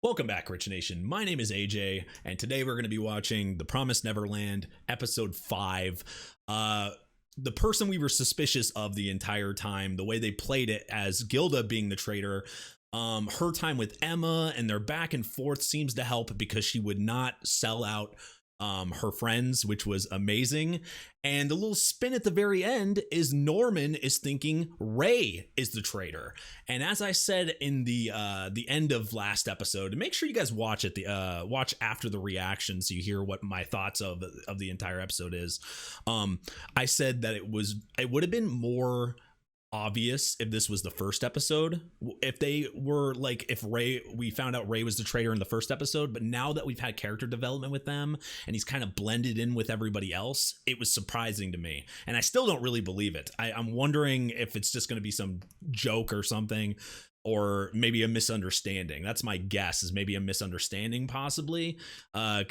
Welcome back, Rich Nation. My name is AJ, and today we're going to be watching The Promised Neverland, Episode 5. The person we were suspicious of the entire time, the way they played it as Gilda being the traitor, her time with Emma and their back and forth seems to help because she would not sell out her friends, which was amazing. And the little spin at the very end is Norman is thinking Ray is the traitor. And as I said in the end of last episode, make sure you guys watch it, watch after the reaction so you hear what my thoughts of the entire episode is. I said that it would have been more obvious if this was the first episode, if they were like, if we found out Ray was the traitor in the first episode, but now that we've had character development with them and he's kind of blended in with everybody else, it was surprising to me, and I still don't really believe it. I'm wondering if it's just going to be some joke or something, or maybe a misunderstanding. That's my guess, is maybe a misunderstanding possibly. I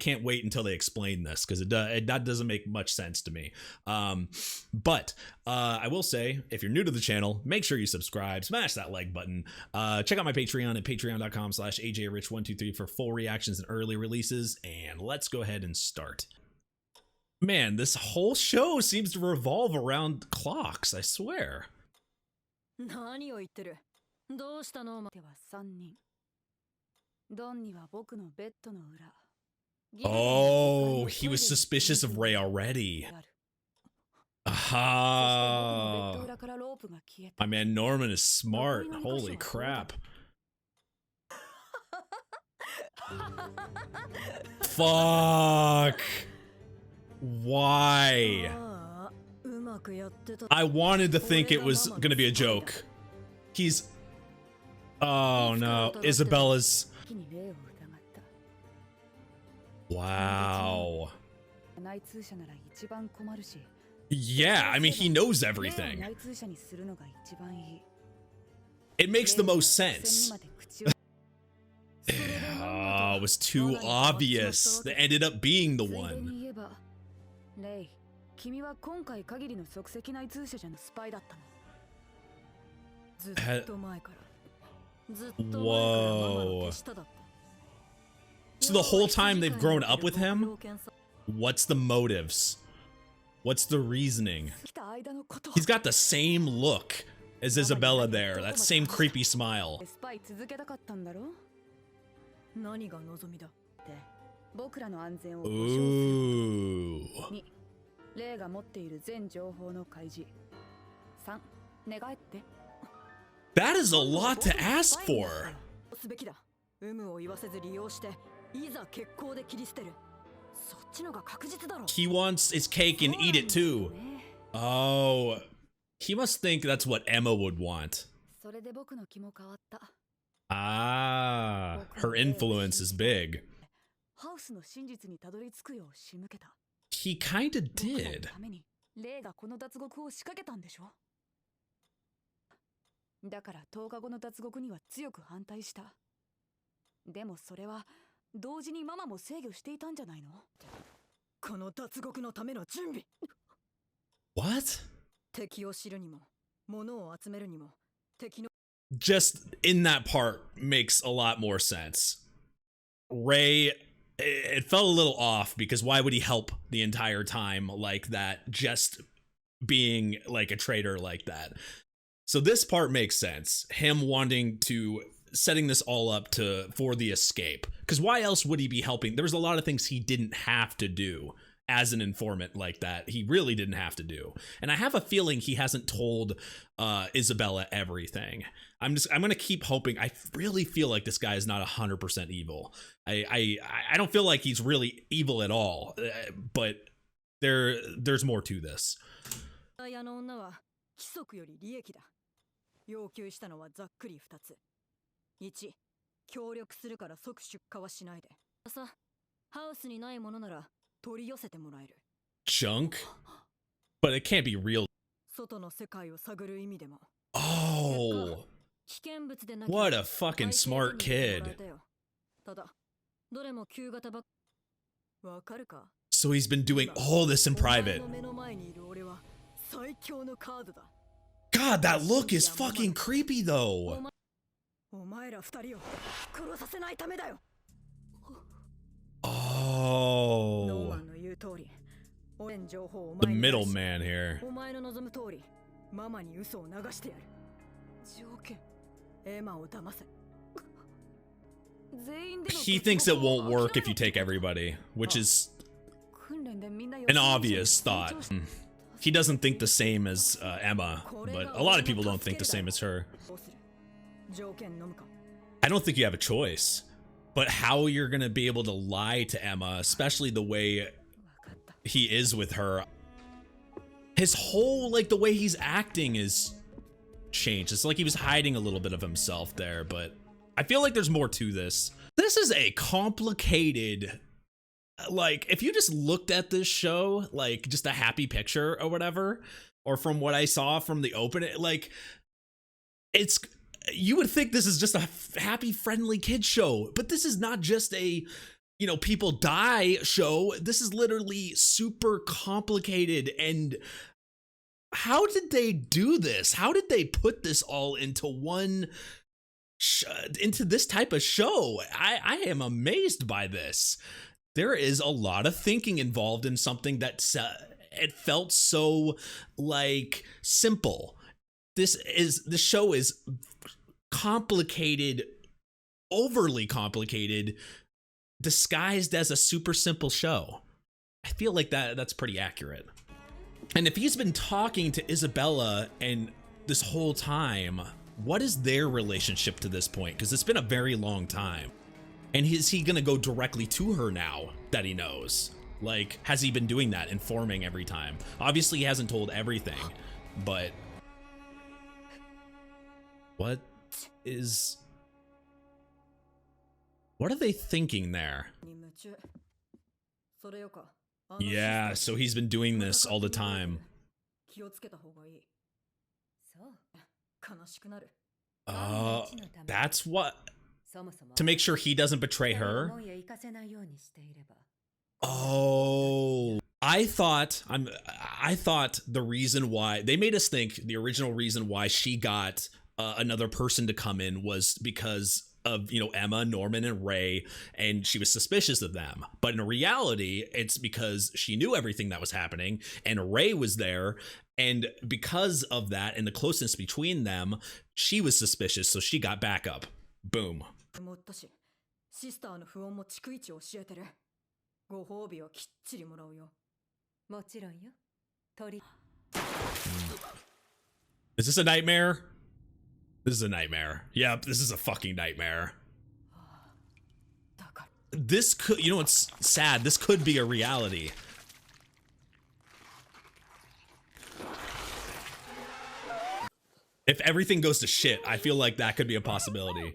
can't wait until they explain this, because that doesn't make much sense to me. But I will say, if you're new to the channel, make sure you subscribe, smash that like button. Check out my Patreon at patreon.com/ajrich123 for full reactions and early releases. And let's go ahead and start. Man, this whole show seems to revolve around clocks, I swear. Oh, he was suspicious of Ray already. Aha. My man Norman is smart. Holy crap. Fuck. Why? I wanted to think it was gonna be a joke. Oh no, Isabella's. Wow. Yeah, I mean, he knows everything. It makes the most sense. Oh, it was too obvious. They ended up being the one. Whoa. So the whole time they've grown up with him? What's the motives? What's the reasoning? He's got the same look as Isabella there, that same creepy smile. Ooh. That is a lot to ask for. He wants his cake and eat it too. Oh, he must think that's what Emma would want. Ah, her influence is big. He kinda did. What? Just in that part makes a lot more sense. Ray, it felt a little off, because why would he help the entire time like that, just being like a traitor like that? So this part makes sense. Him wanting to, setting this all up for the escape, because why else would he be helping? There was a lot of things he didn't have to do as an informant like that. He really didn't have to do. And I have a feeling he hasn't told Isabella everything. I'm gonna keep hoping. I really feel like this guy is not 100% evil. I don't feel like he's really evil at all, but there's more to this. Junk? But it can't be real. Oh, what a fucking smart kid. So he's been doing all this in private. God, that look is fucking creepy though. Oh, the middleman here. He thinks it won't work if you take everybody, which is an obvious thought. He doesn't think the same as Emma, but a lot of people don't think the same as her. I don't think you have a choice, but how you're gonna be able to lie to Emma, especially the way he is with her. His whole, like, the way he's acting is changed. It's like he was hiding a little bit of himself there, but I feel like there's more to this. This is a complicated, like, if you just looked at this show, like just a happy picture or whatever, or from what I saw from the opening, like, it's, you would think this is just a happy, friendly kid show, but this is not just a, you know, people die show. This is literally super complicated. And how did they do this? How did they put this all into one into this type of show? I am amazed by this. There is a lot of thinking involved in something that it felt so, like, simple. The show is complicated, overly complicated, disguised as a super simple show. I feel like that's pretty accurate. And if he's been talking to Isabella and this whole time, what is their relationship to this point? Because it's been a very long time. And is he gonna go directly to her now that he knows? Like, has he been doing that, informing every time? Obviously he hasn't told everything, but what are they thinking there? Yeah, so he's been doing this all the time. That's what, to make sure he doesn't betray her. Oh, I thought the reason why they made us think, the original reason why she got another person to come in was because of, you know, Emma, Norman, and Ray, and she was suspicious of them. But in reality, it's because she knew everything that was happening, and Ray was there, and because of that and the closeness between them, she was suspicious, so she got backup. Boom. Is this a nightmare? This is a nightmare. Yep, this is a fucking nightmare. This could, you know what's sad? This could be a reality. If everything goes to shit, I feel like that could be a possibility.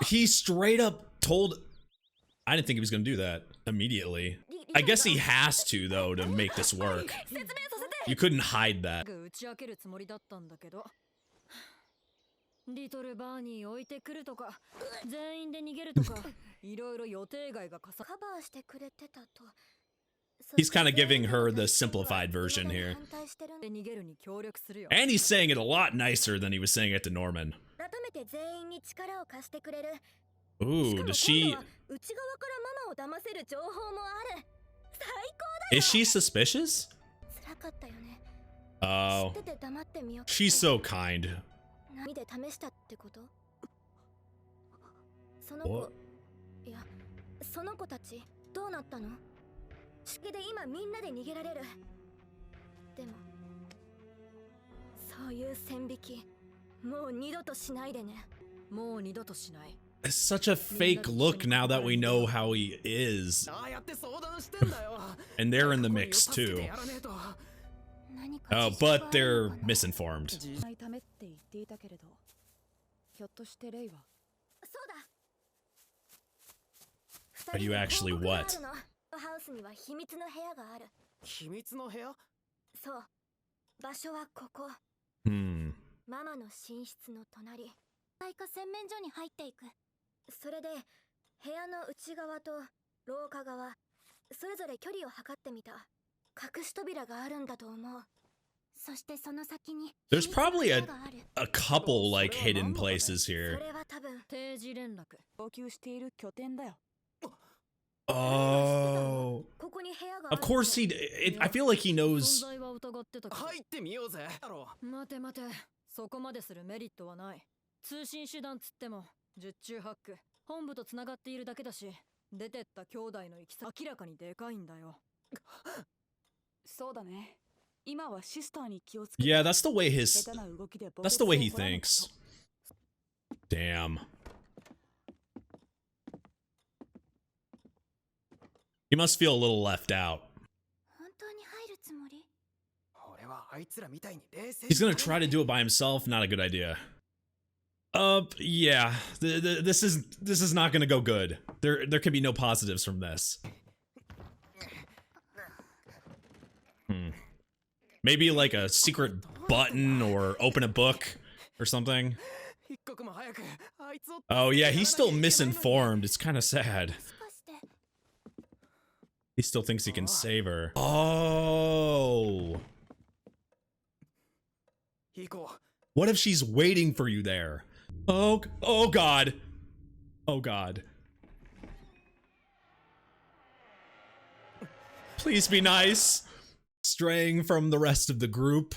He straight up told... I didn't think he was gonna do that immediately. I guess he has to, though, to make this work. You couldn't hide that. He's kind of giving her the simplified version here. And he's saying it a lot nicer than he was saying it to Norman. Ooh, does she... Is she suspicious? Oh. She's so kind. What? It's such a fake look now that we know how he is. And they're in the mix too. Oh, but they're misinformed. Are you actually what? Hmm. それで部屋の内側と廊下側それぞれ距離を測ってみた。There's probably a couple like hidden places here. Oh, of course I feel like he knows. そこまでするメリットはない。通信手段つっても十中八九本部とつながっているだけだし、出てった兄弟の行き先明らかにでかいんだよ。そうだね。今はシスターに気をつけて。 Yeah, that's the way he thinks. Damn. He must feel a little left out. He's gonna try to do it by himself. Not a good idea. Yeah. This is not gonna go good. There can be no positives from this. Maybe like a secret button or open a book or something. Oh yeah, he's still misinformed. It's kind of sad. He still thinks he can save her. Oh. What if she's waiting for you there? Oh God. Oh God. Please be nice. Straying from the rest of the group,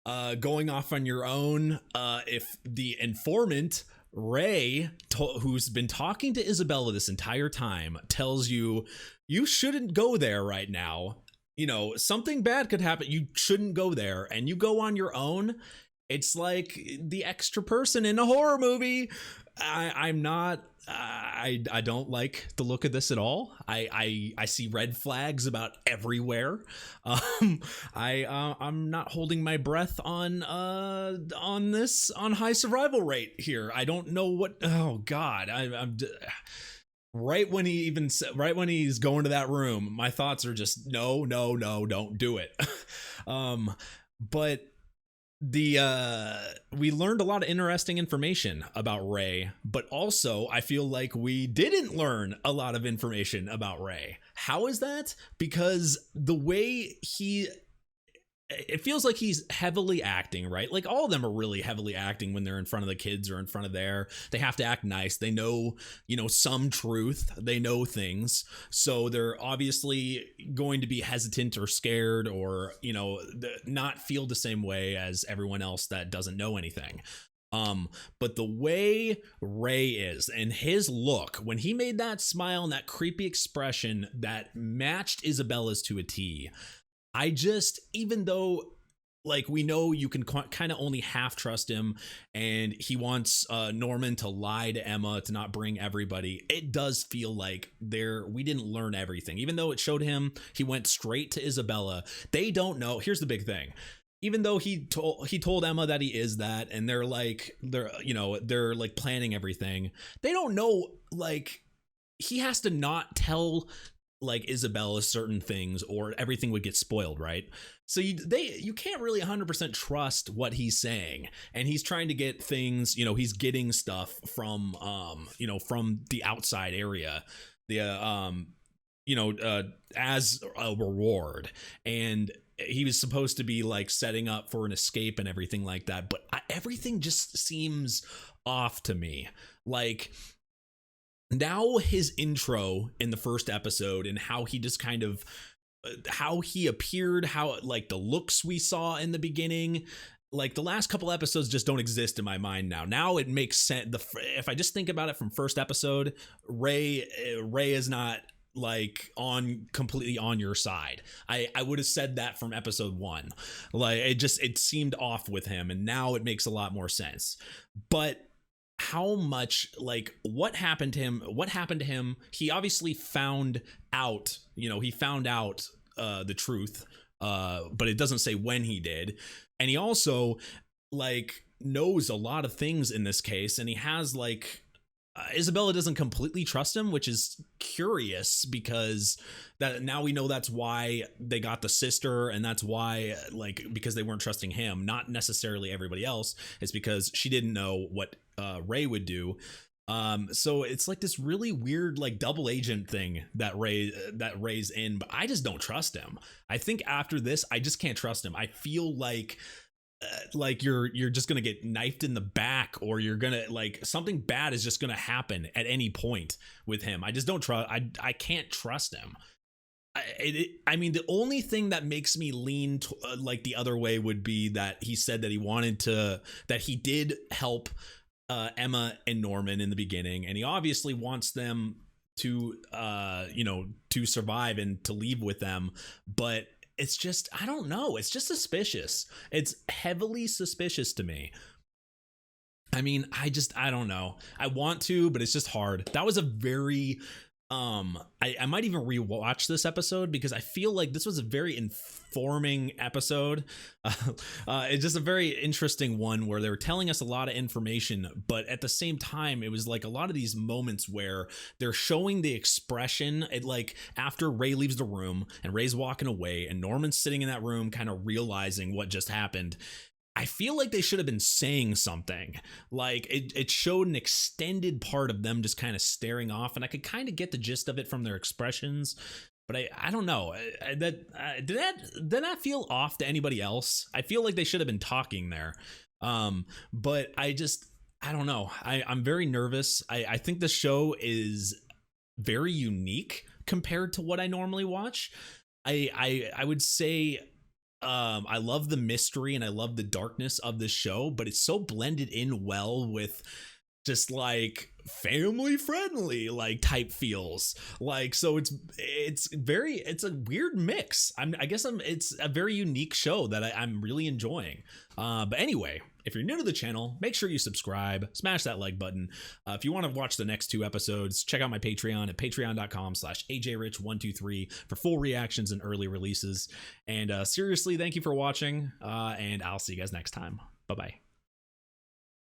going off on your own. If the informant, Ray, who's been talking to Isabella this entire time, tells you you shouldn't go there right now, you know, something bad could happen, you shouldn't go there, and you go on your own, it's like the extra person in a horror movie. I'm not. I don't like the look of this at all. I see red flags about everywhere. I'm not holding my breath on high survival rate here. I don't know what. Oh God, I'm. Right when he's going to that room, my thoughts are just no, don't do it. But we learned a lot of interesting information about Ray, but also I feel like we didn't learn a lot of information about Ray. How is that? Because the way it feels like he's heavily acting, right? Like all of them are really heavily acting when they're in front of the kids or in front of they have to act nice. They know, some truth. They know things. So they're obviously going to be hesitant or scared or, not feel the same way as everyone else that doesn't know anything. But the way Ray is and his look, when he made that smile and that creepy expression that matched Isabella's to a T, even though like we know you can kind of only half trust him and he wants Norman to lie to Emma to not bring everybody, it does feel like we didn't learn everything. Even though it showed him, he went straight to Isabella. They don't know. Here's the big thing. Even though he told Emma that he is that, and they're planning everything, they don't know, like, he has to not tell like Isabella certain things or everything would get spoiled, right? So you can't really 100% trust what he's saying, and he's trying to get things, he's getting stuff from from the outside area, as a reward, and he was supposed to be like setting up for an escape and everything like that, but everything just seems off to me. Like, now his intro in the first episode and how he just kind of how he appeared, how like the looks we saw in the beginning, like the last couple episodes just don't exist in my mind now it makes sense. If I just think about it from first episode, Ray is not like completely on your side. I would have said that from episode 1. Like it seemed off with him, and now it makes a lot more sense. But how much, like, what happened to him? He obviously found out, the truth, but it doesn't say when he did. And he also like knows a lot of things in this case, and he has like Isabella doesn't completely trust him, which is curious because that now we know that's why they got the sister, and that's why because they weren't trusting him, not necessarily everybody else. It's because she didn't know what Ray would do. So it's like this really weird like double agent thing that Ray's in, but I just don't trust him. I think after this, I just can't trust him. I feel like you're just gonna get knifed in the back, or you're gonna like something bad is just gonna happen at any point with him. I just don't trust. I can't trust him. I mean, the only thing that makes me lean like the other way would be that he said that he did help Emma and Norman in the beginning, and he obviously wants them to to survive and to leave with them, but it's just, I don't know, it's just suspicious. It's heavily suspicious to me. I mean, I don't know. I want to, but it's just hard. That was a very I might even rewatch this episode because I feel like this was a very informing episode. It's just a very interesting one where they were telling us a lot of information, but at the same time, it was like a lot of these moments where they're showing the expression. It like after Ray leaves the room and Ray's walking away and Norman's sitting in that room, kind of realizing what just happened. I feel like they should have been saying something. Like it showed an extended part of them just kind of staring off, and I could kind of get the gist of it from their expressions. But I don't know. Did that feel off to anybody else? I feel like they should have been talking there. But I don't know. I'm very nervous. I think the show is very unique compared to what I normally watch. I would say I love the mystery and I love the darkness of this show, but it's so blended in well with just like family friendly like type feels. Like, so it's a weird mix. It's a very unique show that I'm really enjoying. But anyway, if you're new to the channel, make sure you subscribe, smash that like button. If you want to watch the next 2 episodes, check out my Patreon at patreon.com/ajrich123 for full reactions and early releases. And seriously, thank you for watching. And I'll see you guys next time. Bye-bye.